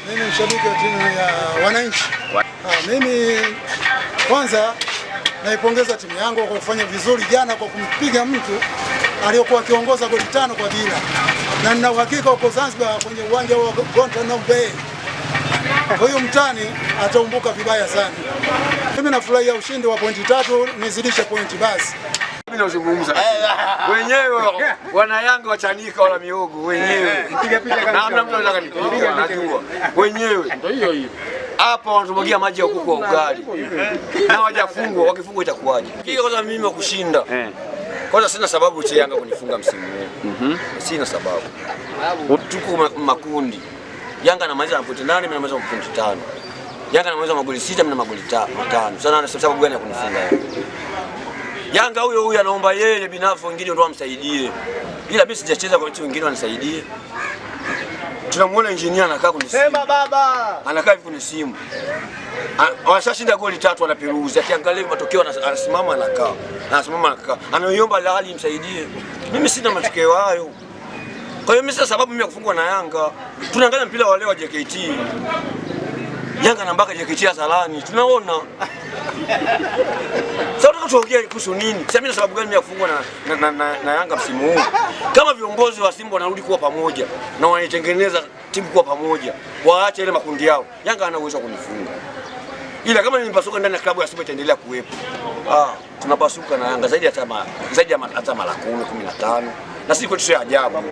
Mimi mshabiki wa timu ya Wananchi. Mimi kwanza naipongeza timu yangu kwa kufanya vizuri jana kwa kumpiga mtu aliyokuwa akiongoza goli 5 kwa bila. Na nina uhakika uko Zanzibar kwenye uwanja wa Guantanamo Bay. Kwa hiyo mtani ataumbuka vibaya sana. Mimi nafurahia ushindi wa pointi 3, nizidishe pointi basi. Mimi nazungumza wenyewe wana Yanga wachanika wala miogo wenyewe. Na hamna mtu anataka nipiga, najua. Wenyewe. Ndio hiyo hiyo. Hapa wanatumwagia maji ya kuku wa ugali. Na hawajafungwa, wakifungwa itakuwaje? Kile kwanza mimi kushinda. Kwanza sina sababu cha Yanga kunifunga msimu huu. Sina sababu. Tuko makundi. Yanga anamaliza na pointi 8, mimi namaliza na pointi 5. Yanga anamaliza magoli 6, mimi na magoli 5. Sana sababu gani ya kunifunga Yanga? Yanga huyo anaomba yeye binafsi, wengine ndio wamsaidie. Ila mimi sijacheza kwa watu wengine wanisaidie. Tunamuona engineer anakaa kwenye simu. Sema baba. Anakaa hivi kwenye simu. Wanashashinda goli 3 anaperuzi. Akiangalia matokeo anasimama anakaa. Anasimama anakaa. Anaiomba Lali imsaidie. Mimi sina matokeo hayo. Kwa hiyo mimi sasa sababu mimi kufungwa na Yanga. Tunaangalia mpira wa leo wa JKT. Yanga na mpaka JKT Azalani. Tunaona. Sasa tunaongea kuhusu nini? Sasa mimi sababu gani mimi kufungwa na Yanga msimu huu? Kama viongozi wa Simba wanarudi kuwa pamoja na wanaitengeneza timu kuwa pamoja, waache ile makundi yao. Yanga ana uwezo wa kunifunga. Ila kama nimepasuka ndani ya klabu ya Simba itaendelea kuwepo. Tunapasuka na Yanga zaidi hata mara 10, 15. Na sisi kwetu sio ajabu.